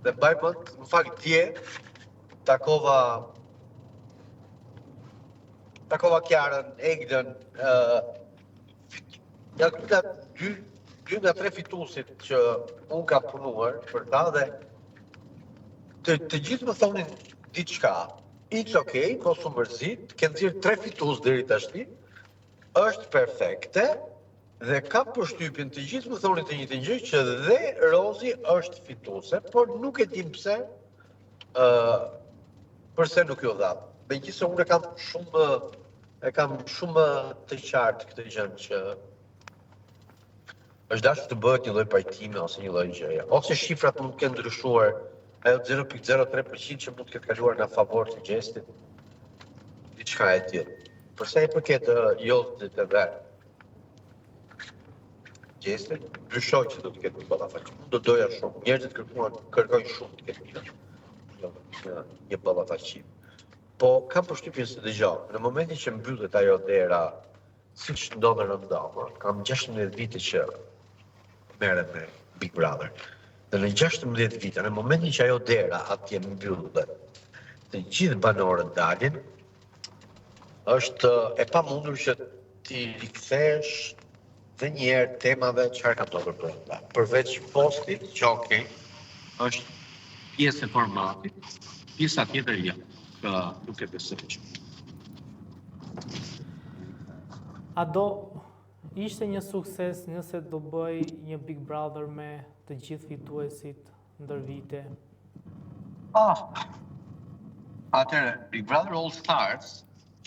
dhe mbaj mend, në fakt dje takova Kjarën, Egdën, nga dy nga tre fituesit që unë kam punuar për ta dhe të gjithë më thonin diçka. It's okay, mos u mërzit, ke nxjerr 3 fitues deri tashti, është perfekte dhe kam përshtypjen të gjithë më thonin të njëjtën gjë që dhe Rozi është fituese, por nuk e dim pse përse nuk ju dha. Megjithëse unë e kam shumë të qartë këtë gjë që është dashur të bëhet një lloj pajtimi ose një lloj gjëje. Ose shifrat mund të kenë ndryshuar, ajo 0.03% që mund të ketë kaluar në favor të gjestit, diçka e tillë. Për sa i përket Joltit edhe gjestit, ndryshoj që do të ketë një ballafaqim. Unë do doja shumë, njerëzit kërkojnë shumë të ketë një ballafaqim. Po kam përshtypjen se dëgjoj, në momentin që mbyllet ajo dera, siç ndodhen rëndom, kam 16 vite që merret me Big Brother. Dhe në 16 vite, në momentin që ajo dera atje mbyllet, të gjithë banorët dalin, është e pamundur që ti rikthesh dhe njerë temave çfarë ka ndodhur brenda. Përveç postit, që okay, është pjesë e formatit, pjesa tjetër jo. Nuk e besoj që. A do ishte një sukses nëse do bëj një Big Brother me të gjithë fituesit ndër vite? Atëherë, Big Brother All Stars,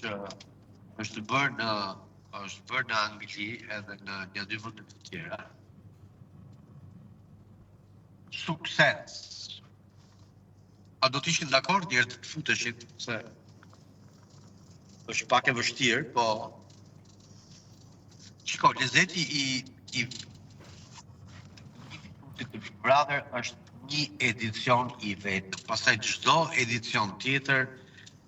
që është bërë në Angli edhe në një 2 vende të tjera. Sukses. A do të ishin dakord njerëzit të futeshin se është pak e vështirë, po shiko, lezeti i Big Brother është një edicion i vetë. Pastaj çdo edicion tjetër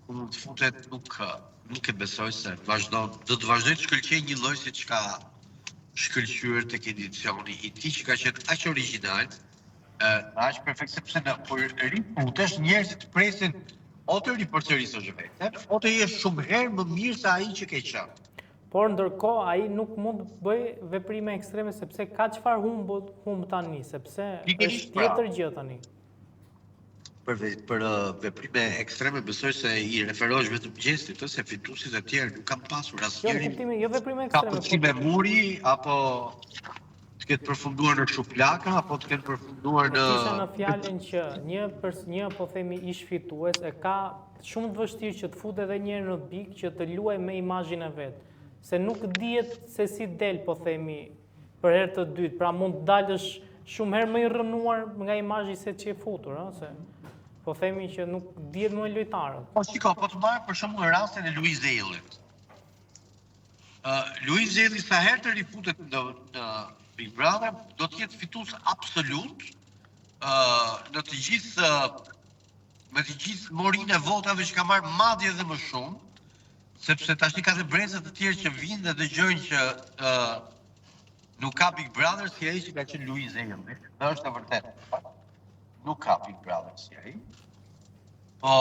ku mund të futet nuk e besoj se do të vazhdoj të shkëlqej një lloj siç ka shkëlqyer tek edicioni i tij që ka qenë aq origjinal. Aq perfekt sepse kur rifutesh njerëzit presin o të ripërsërisësh vetë, o të jesh shumë herë më mirë se ai që ke qenë. Por ndërkohë ai nuk mund të bëj veprime ekstreme sepse ka çfarë humb tani, sepse është tjetër gjë tani. Për veprime ekstreme besoj se i referohesh vetëm gjestit, se fituesit e tjerë nuk kanë pasur asnjëri. Jo veprime ekstreme. Kapëcime muri apo të ketë përfunduar në shuplaka apo të ketë përfunduar në... Kisha në fjalën që një po themi ish fitues e ka shumë të vështirë që të futet edhe një herë në bik që të luaj me imazhin e vet. Se nuk dihet se si del, po themi, për herë të dytë. Pra mund të dalësh shumë herë më i rrënuar nga imazhi se që e futur, se po themi që nuk dihet më lojtarët. Po shiko, po të marr për shembull rastin e Luiz Zellit. Luiz Zelli sa herë të rifutet në Big Brother do të jetë fitues absolut në të gjithë me të gjithë morinë e votave që ka marrë madje edhe më shumë, sepse tashni ka dhe brezat të tjerë që vinë dhe dëgjojnë që nuk ka Big Brother si ai që ka qenë Luiz Zelli. Është e vërtetë. Nuk ka Big Brother si ai. Po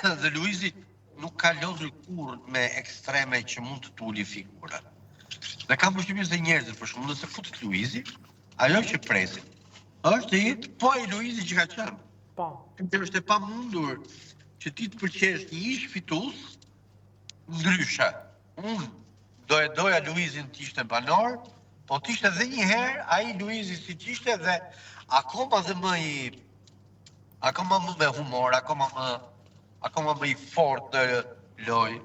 dhe Luizi nuk ka lozur kurrë me ekstreme që mund të tuli figurën. Dhe kam përshtypjen se njerëzit për shembull nëse futet Luizi, ajo që presin është të jetë po ai Luizi që ka qenë. Po. Është e pamundur që ti të pëlqesh një ish fitues ndryshe. Unë doja Luizin të ishte banor, po të ishte edhe një herë ai Luizi siç ishte dhe akoma më me humor, akoma më i fortë në lojë.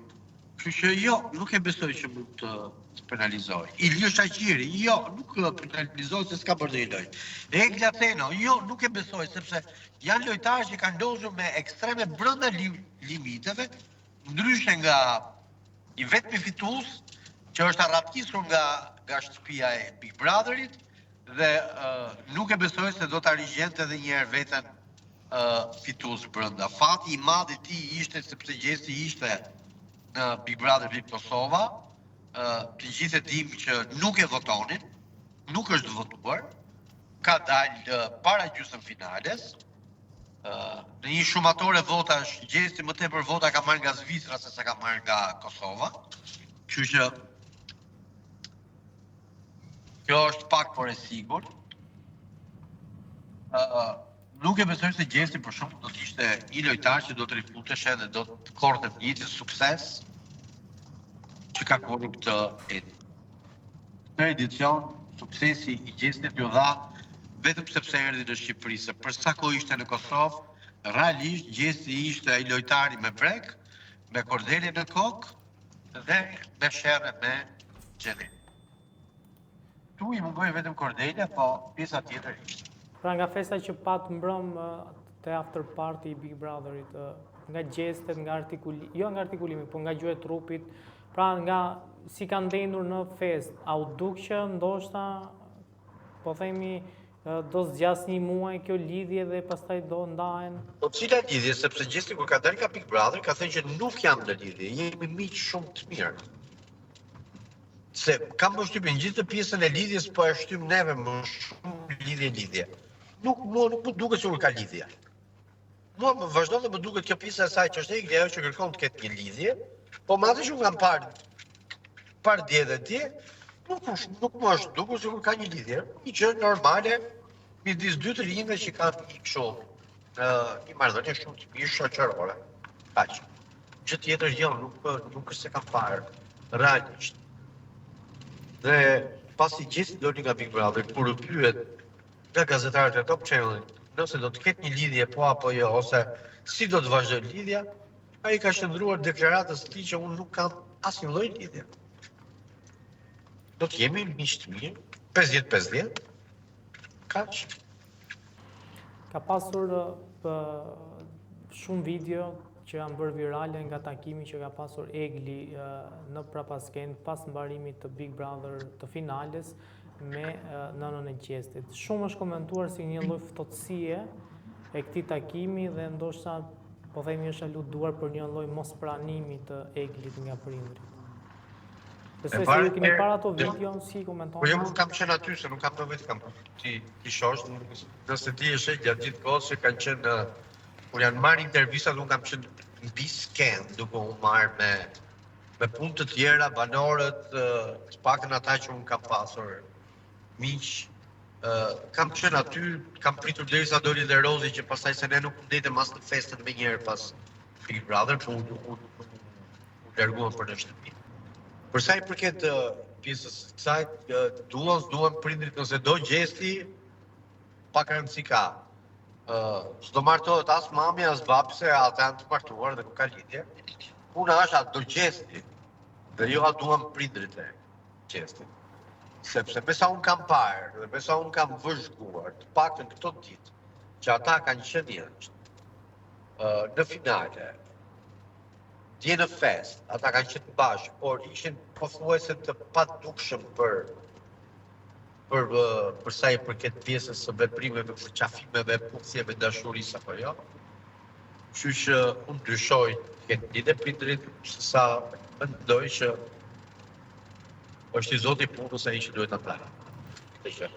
Kështu që jo, nuk e besoj që mund të penalizoj. Ilio Shaqiri, jo, nuk penalizoj se s'ka bërë një lojë. Egla Theno, jo, nuk e besoj, sepse janë lojtarë që kanë ndodhur me ekstreme brenda limiteve, ndryshe nga i vetmi fitues që është arratisur nga shtëpia e Big Brotherit dhe nuk e besoj se do ta rigjente edhe një herë veten fitues brenda. Fati i madh i tij ishte sepse gjesti ishte në Big Brother Kosova, të gjithë e dim që nuk e votonin, nuk është votuar, ka dalë para gjysmëfinales. Në një shumatore votash, Gjesti më tepër vota ka marrë nga Zvicra se sa ka marrë nga Kosova. Kështu që kjo është pak por e sigurt. Nuk e besoj se Gjesti për shumë do të ishte një lojtar që do të rifuteshe dhe do të korte një sukses që ka korru këtë edit. Këtë edicion, suksesi i Gjestit ju dha vetëm sepse erdhi në Shqipëri, se për sa kohë ishte në Kosovë, realisht Gjesti ishte ai lojtari me brek, me kordele në kokë dhe me sherrë me xhenet. Tu i mungoi vetëm kordele, po pjesa tjetër ishte. Pra nga festa që pat mbrëm te after party i Big Brotherit, nga gjestet, nga jo nga artikulimi, po nga gjuhë e trupit, pra nga si kanë ndendur në fest, a u duk që ndoshta, po themi, do zgjas një muaj kjo lidhje dhe pastaj do ndahen? Po cila lidhje, sepse Gjesti kur ka dalë nga Big Brother, ka thënë që nuk jam në lidhje, jemi miq shumë të mirë. Se kam përshtypjen gjithë të pjesën e lidhjes po e shtym neve më shumë lidhje. Nuk më duket sikur ka lidhje. Mua më vazhdon dhe më duket kjo pjesa e saj që është Egli, ajo që kërkon të ketë një lidhje, po me atë që unë kam parë dje dhe dje, nuk më është dukur sikur ka një lidhje. Një gjë normale midis dy të rinjve që kanë një kështu një marrëdhënie shumë të mirë shoqërore. Kaq. Gjë tjetër jo, nuk është se kam parë realisht. Dhe pasi Gjesti doli nga Big Brother, kur u pyet nga gazetarët e Top Channel, nëse do të ketë një lidhje po apo jo, ose si do të vazhdojë lidhja, ai ka shndruar deklaratës së tij që unë nuk kam asnjë lloj lidhje. Do të jemi miq të mirë, 50-50. Kaq. Ka pasur shumë video që janë bërë virale nga takimi që ka pasur Egli në Prapaskend pas mbarimit të Big Brother të finales me nënën e Gjestit. Shumë është komentuar si një lloj ftohtësie e këtij takimi dhe ndoshta po themi është aluduar për një lloj mospranimi të Eglit nga prindrit. Besoj se ju keni parë ato video, si komenton? Po jo, nuk kam qenë aty, se nuk kam nevojë të kam ti shosh, nëse ti je gjatë gjithë kohës që kanë qenë kur janë marrë intervistat, unë kam qenë mbi sken, duke u marrë me punë të tjera, banorët, të paktën ata që unë kam pasur miq, kam qenë aty, kam pritur derisa doli dhe Rozi që pastaj se ne nuk ndetëm as në festën me njëherë pas Big Brother, po u larguam për në shtëpi. Për sa i përket pjesës kësaj, duan prindrit nëse do Gjesti, pak rëndësi ka. S'do martohet as mami, as babi, se ata janë të martuar dhe nuk ka lidhje. Puna është atë do Gjesti, dhe jo atë duan prindrit e Gjesti. Sepse besa unë kam parë, dhe besa unë kam vëzhguar, të paktën këto ditë, që ata kanë qenë jashtë në finale, dje në fest, ata kanë qenë bashkë, por ishin pothuajse të padukshëm për sa i përket pjesës së veprimeve, përqafimeve, puthjeve, dashurisë apo jo. Kështu që unë dyshoj të ketë lidhje prindrit, sa mendoj që është i Zoti punës ai që duhet ta bëjë.